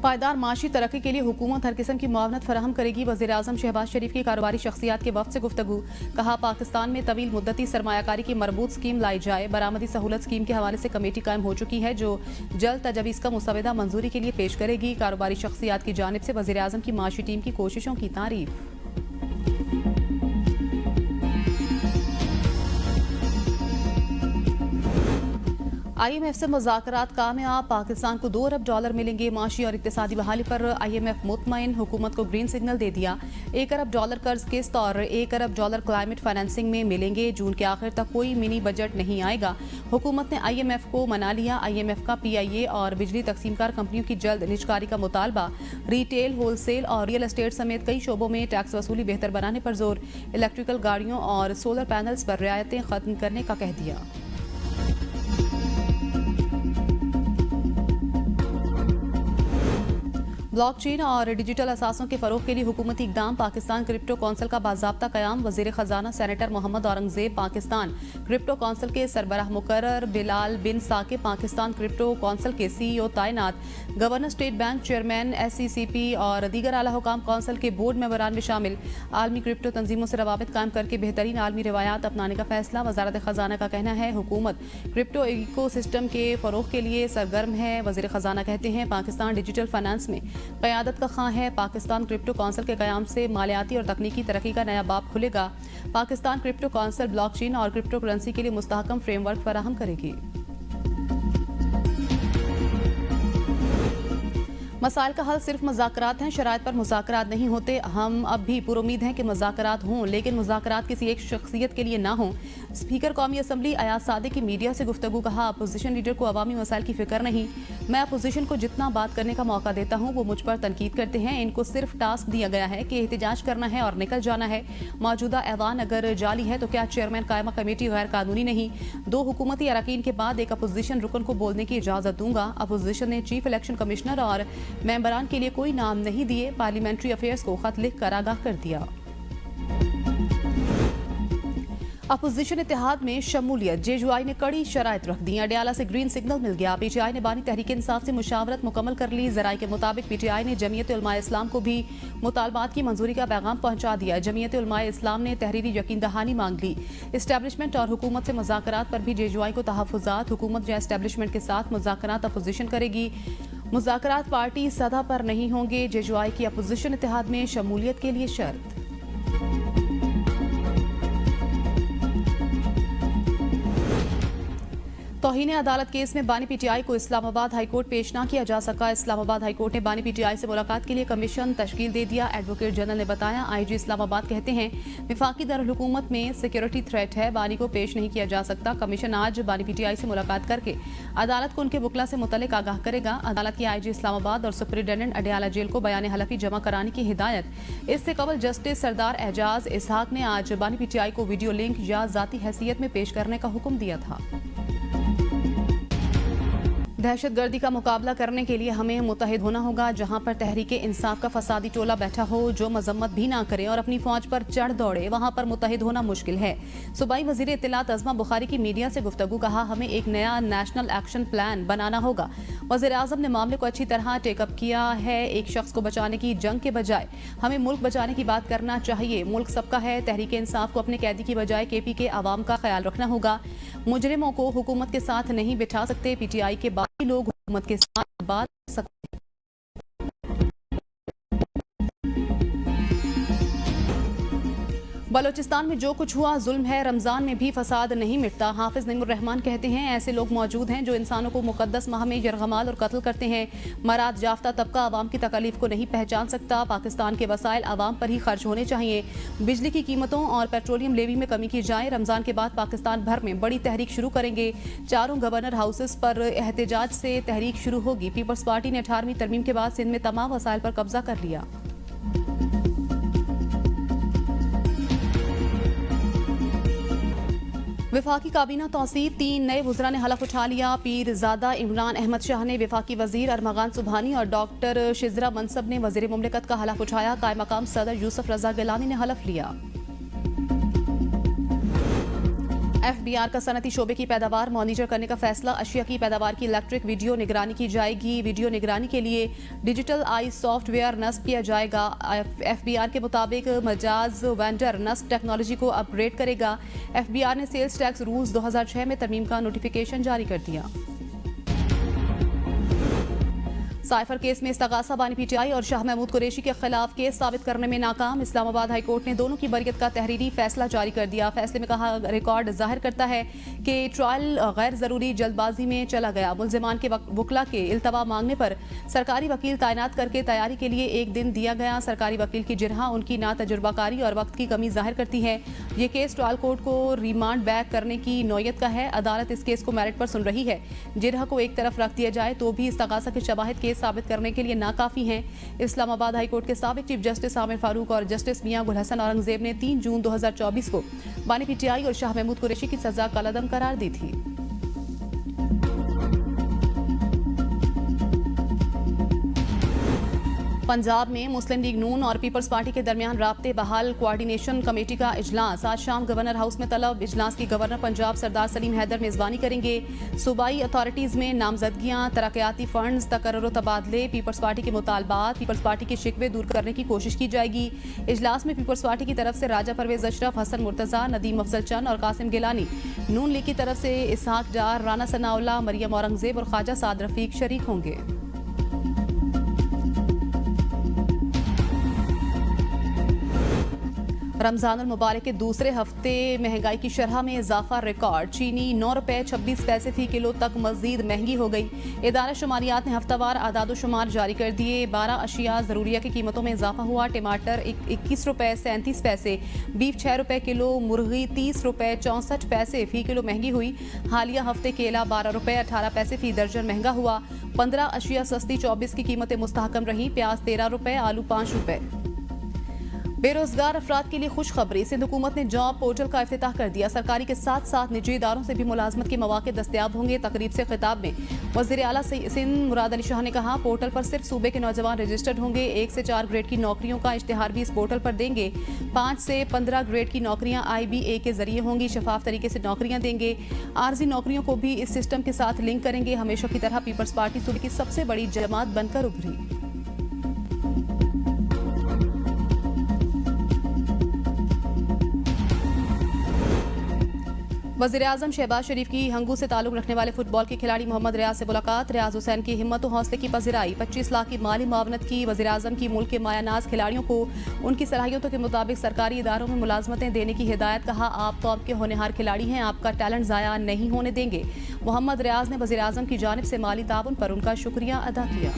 पायदार माशी तरक्की के लिए हुकूमत हर किस्म की मुआवनत फराहम करेगी। वज़ीर-ए-आज़म शहबाज शरीफ की कारोबारी शख्सियात के वफ़द से गुफ्तगू। कहा, पाकिस्तान में तवील मुद्दती सरमायाकारी की मरबूत स्कीम लाई जाए। बरामदी सहूलत स्कीम के हवाले से कमेटी कायम हो चुकी है जो जल्द तजवीज़ का मुसवदा मंजूरी के लिए पेश करेगी। कारोबारी शख्सियात की जानिब से वज़ीर-ए-आज़म की माशी टीम की कोशिशों की तारीफ। IMF से मुज़ाकरात कामयाब। पाकिस्तान को $2 अरब मिलेंगे। माशी और इक्तिसादी बहाली पर IMF मुतमईन। हुकूमत को ग्रीन सिग्नल दे दिया। $1 अरब कर्ज किस्त और $1 अरब क्लाइमेट फाइनेंसिंग में मिलेंगे। जून के आखिर तक कोई मिनी बजट नहीं आएगा। हुकूमत ने IMF को मना लिया। IMF का PIA और बिजली तकसीमकार कंपनियों की जल्द निजकारी का मुतालबा। रिटेल, होलसेल और रियल एस्टेट समेत कई शोबों में टैक्स वसूली बेहतर बनाने पर जोर। इलेक्ट्रिकल गाड़ियों और सोलर पैनल्स पर रियायतें खत्म करने का कह दिया। ब्लॉकचेन और डिजिटल असासों के फरोग के लिए हुकूमती इकदाम। पाकिस्तान क्रिप्टो कौंसिल का बाज़ाब्ता क़याम। वज़ीर ख़जाना senator Mohammad Aurangzeb Pakistan crypto council के सरबराह मुकर्रर। बिलाल बिन साकिब पाकिस्तान क्रिप्टो कौंसिल के CEO तैनात। Governor state bank chairman SCCP और दीगर आला हुकाम कौंसिल के बोर्ड मेंबरान में शामिल। आलमी क्रिप्टो तंजीमों से रवाबित कायम करके बेहतरीन आलमी रिवायात अपनाने का फैसला। वज़ारत ख़जाना का कहना है हुकूमत क्रिप्टो इको सिस्टम के फ़रोग के लिए सरगर्म है। वज़ीर ख़जाना कहते हैं पाकिस्तान डिजिटल फाइनेंस में क़यादत का ख़्वाह है। पाकिस्तान क्रिप्टो कौंसिल के क़याम से मालियाती और तकनीकी तरक्की का नया बाब खुलेगा। पाकिस्तान क्रिप्टो कौंसिल ब्लॉकचेन और क्रिप्टो करेंसी के लिए मुस्तहकम फ्रेमवर्क फराहम करेगी। मसाइल का हल सिर्फ मुज़ाकरात हैं। शराइत पर मुज़ाकरात नहीं होते। हम अब भी पुरुमीद हैं कि मुज़ाकरात हों, लेकिन मुज़ाकरात किसी एक शख्सियत के लिए ना हों। स्पीकर कौमी असम्बली अयाज सादिक की मीडिया से गुफ्तगू। कहा, अपोजिशन लीडर को अवामी मसाइल की फिक्र नहीं। मैं अपोजिशन को जितना बात करने का मौका देता हूँ वो मुझ पर तनकीद करते हैं। इनको सिर्फ टास्क दिया गया है कि एहतजाज करना है और निकल जाना है। मौजूदा ऐवान अगर जाली है तो क्या चेयरमैन कायमा कमेटी गैर कानूनी नहीं? 2 हुकूमती अरकान के बाद एक अपोजिशन रुकन को बोलने की इजाज़त दूंगा। अपोजिशन ने चीफ इलेक्शन कमिश्नर और मेंबरान के लिए कोई नाम नहीं दिए। पार्लियामेंट्री अफेयर्स को खत लिख कर आगाह कर दिया। अपोजिशन इत्तेहाद में शमूलियत। JUI ने कड़ी शराइत रख दी। अडयाला से ग्रीन सिग्नल मिल गया। PTI ने बानी तहरीक इंसाफ से मुशावरत मुकम्मल कर ली। ज़राए के मुताबिक PTI ने जमीयत उलमाए इस्लाम को भी मुतालबात की मंजूरी का पैगाम पहुंचा दिया। जमीयत उलमाए इस्लाम ने तहरीरी यकीन दहानी मांग ली। इस्टेब्लिशमेंट और हुकूमत से मुज़ाकरात पर भी JUI को तहफ़्फ़ुज़ात। हुकूमत या इस्टेब्लिशमेंट के साथ मुज़ाकरात अपोजिशन करेगी। मुज़ाकरात पार्टी सतह पर नहीं होंगे। JUI की अपोजिशन इत्तेहाद में शमूलियत के लिए शर्त। तौहीन अदालत केस में बानी PTI को इस्लामाबाद हाईकोर्ट पेश ना किया जा सका। इस्लामाबाद हाईकोर्ट ने बानी PTI से मुलाकात के लिए कमीशन तश्कील दे दिया। एडवोकेट जनरल ने बताया, IG इस्लामाबाद कहते हैं वफाकी दारुल हुकूमत में सिक्योरिटी थ्रेट है, बानी को पेश नहीं किया जा सकता। कमीशन आज बानी PTI से मुलाकात करके अदालत को उनके वकला से मुतल्लिक आगाह करेगा। अदालत की IG इस्लामाबाद और सुपरिटेंडेंट अडयाला जेल को बयान हलफी जमा कराने की हिदायत। इससे कबल जस्टिस सरदार एजाज इसहाक ने आज बानी PTI को वीडियो लिंक या जाती हैसियत में पेश करने का हुक्म दिया था। दहशतगर्दी का मुकाबला करने के लिए हमें मुत्तहिद होना होगा। जहां पर तहरीके इंसाफ का फसादी टोला बैठा हो जो मजम्मत भी ना करे और अपनी फौज पर चढ़ दौड़े, वहां पर मुत्तहिद होना मुश्किल है। सूबाई वजीर इत्तलात अज़मा बुखारी की मीडिया से गुफ्तगू। कहा, हमें एक नया नेशनल एक्शन प्लान बनाना होगा। वज़ीर आज़म ने मामले को अच्छी तरह टेकअप किया है। एक शख्स को बचाने की जंग के बजाय हमें मुल्क बचाने की बात करना चाहिए। मुल्क सबका है। तहरीके इंसाफ को अपने कैदी की बजाय KP के आवाम का ख्याल रखना होगा। मुजरिमों को हुकूमत के साथ नहीं बिठा सकते। PTI के बाकी लोग हुकूमत के साथ बात कर सकते हैं। बलोचिस्तान में जो कुछ हुआ जुल्म है। रमजान में भी फसाद नहीं मिटता। हाफिज नईमुर रहमान कहते हैं ऐसे लोग मौजूद हैं जो इंसानों को मुकद्दस माह में यरगमाल और कत्ल करते हैं। मराद याफ्ता तबका आवाम की तकलीफ को नहीं पहचान सकता। पाकिस्तान के वसाइल आवाम पर ही खर्च होने चाहिए। बिजली की कीमतों और पेट्रोलियम लेवी में कमी की जाए। रमजान के बाद पाकिस्तान भर में बड़ी तहरीक शुरू करेंगे। 4 गवर्नर हाउसेस पर एहतजाज से तहरीक शुरू होगी। पीपल्स पार्टी ने 18वीं तरमीम के बाद सिंध में तमाम वसाइल पर कब्जा कर लिया। वफाकी काबीना तौसीर। 3 नए वज़रा ने हलफ उठा लिया। पीरजादा इमरान अहमद शाह ने वफाकी वजीर अरमगान सुबहानी और डॉक्टर शिजरा मनसब ने वजीर मुमलिकत का हलफ उठाया। कायम मकाम सदर यूसुफ रजा गिलानी ने हलफ लिया। एफबीआर का सनती शोबे की पैदावार मॉनिटर करने का फैसला। अशिया की पैदावार की इलेक्ट्रिक वीडियो निगरानी की जाएगी। वीडियो निगरानी के लिए डिजिटल आई सॉफ्टवेयर नस्ब किया जाएगा। एफबीआर के मुताबिक मजाज वेंडर नस्ब टेक्नोलॉजी को अपग्रेड करेगा। एफबीआर ने सेल्स टैक्स रूल्स 2006 में तरमीम का नोटिफिकेशन जारी कर दिया। साइफर केस में इस्तगासा बानी पीटीआई और शाह महमूद कुरैशी के खिलाफ केस साबित करने में नाकाम। इस्लामाबाद हाई कोर्ट ने दोनों की बरियत का तहरीरी फैसला जारी कर दिया। फैसले में कहा रिकॉर्ड जाहिर करता है कि ट्रायल गैर जरूरी जल्दबाजी में चला गया। मुल्जिमान के वकला के इल्तवा मांगने पर सरकारी वकील तैनात करके तैयारी के लिए एक दिन दिया गया। सरकारी वकील की जिरह उनकी ना तजुर्बाकारी और वक्त की कमी जाहिर करती है। ये केस ट्रायल कोर्ट को रिमांड बैक करने की नौयत का है। अदालत इस केस को मेरिट पर सुन रही है। जिरह को एक तरफ रख दिया जाए तो भी इस्तगासा के शवाहिद केस साबित करने के लिए नाकाफी हैं। इस्लामाबाद हाई कोर्ट के साबिक चीफ जस्टिस आमिर फारूक और जस्टिस मियां गुल हसन औरंगजेब ने 3 जून 2024 को बानी पीटीआई और शाह महमूद कुरैशी की सजा कलअदम करार दी थी। पंजाब में मुस्लिम लीग नून और पीपल्स पार्टी के दरमियान राब्ते बहाल कोऑर्डिनेशन कमेटी का इजलास आज शाम गवर्नर हाउस में तलब। इजलास की गवर्नर पंजाब सरदार सलीम हैदर मेजबानी करेंगे। सूबाई अथॉरिटीज में नामजदगियां, तरक्याती फंड्स, तकर्रुर तबादले, पीपल्स पार्टी के मुतालबात, पीपल्स पार्टी के शिकवे दूर करने की कोशिश की जाएगी। इजलास में पीपल्स पार्टी की तरफ से राजा परवेज अशरफ, हसन मुर्तजा, नदीम अफजल चंद और कासिम गिलानी, नून लीग की तरफ से इसहाक डार, राना सनाउल्लाह, मरियम औरंगजेब और ख्वाजा साद रफीक शरीक होंगे। रमजान अल मुबारक के दूसरे हफ्ते महंगाई की शरह में इजाफा रिकॉर्ड। चीनी 9 रुपये 26 पैसे फी किलो तक मजीद महंगी हो गई। इदारा शुमारियात ने हफ्तावार आदादो शुमार जारी कर दिए। 12 अशिया ज़रूरिया की कीमतों में इजाफा हुआ। टमाटर 21 रुपये 37 पैसे, बीफ 6 रुपये किलो, मुर्गी 30 रुपये 64 पैसे फी किलो महंगी हुई। हालिया हफ्ते केला 12 रुपये 18 पैसे फी दर्जन महंगा हुआ। 15 अशिया सस्ती 24 की कीमतें मुस्तहकम रही। प्याज 13 रुपये, आलू 5 रुपये। बेरोजगार अफराद के लिए खुशखबरी। सिंध हुकूमत ने जॉब पोर्टल का इफ्तिताह कर दिया। सरकारी के साथ साथ निजी इदारों से भी मुलाजमत के मौके दस्तयाब होंगे। तकरीब से खिताब में वज़ीर आला सिंध मुराद अली शाह ने कहा, पोर्टल पर सिर्फ सूबे के नौजवान रजिस्टर्ड होंगे। 1 से 4 ग्रेड की नौकरियों का इश्तिहार भी इस पोर्टल पर देंगे। 5 से 15 ग्रेड की नौकरियां IBA के जरिए होंगी। शफाफ तरीके से नौकरियां देंगे। आर्जी नौकरियों को भी इस सिस्टम के साथ लिंक करेंगे। हमेशा की तरह पीपल्स पार्टी सूबे की सबसे बड़ी जमात बनकर उभरी। वज़ीर-ए-आज़म शहबाज शरीफ की हंगू से ताल्लुक़ रखने वाले फुटबॉल के खिलाड़ी मोहम्मद रियाज से मुलाकात। रियाज हुसैन की हिम्मत और हौसले की पज़िराई। 25 लाख की माली मुआवनत की। वज़ीर-ए-आज़म की मुल्क के मायानाज खिलाड़ियों को उनकी सलाहियतों के मुताबिक सरकारी इदारों में मुलाजमतें देने की हिदायत। कहा, आप कौम के होनहार खिलाड़ी हैं, आपका टैलेंट ज़ाया नहीं होने देंगे। मोहम्मद रियाज ने वज़ीर-ए-आज़म की जानिब से माली ताउन पर उनका शुक्रिया अदा किया।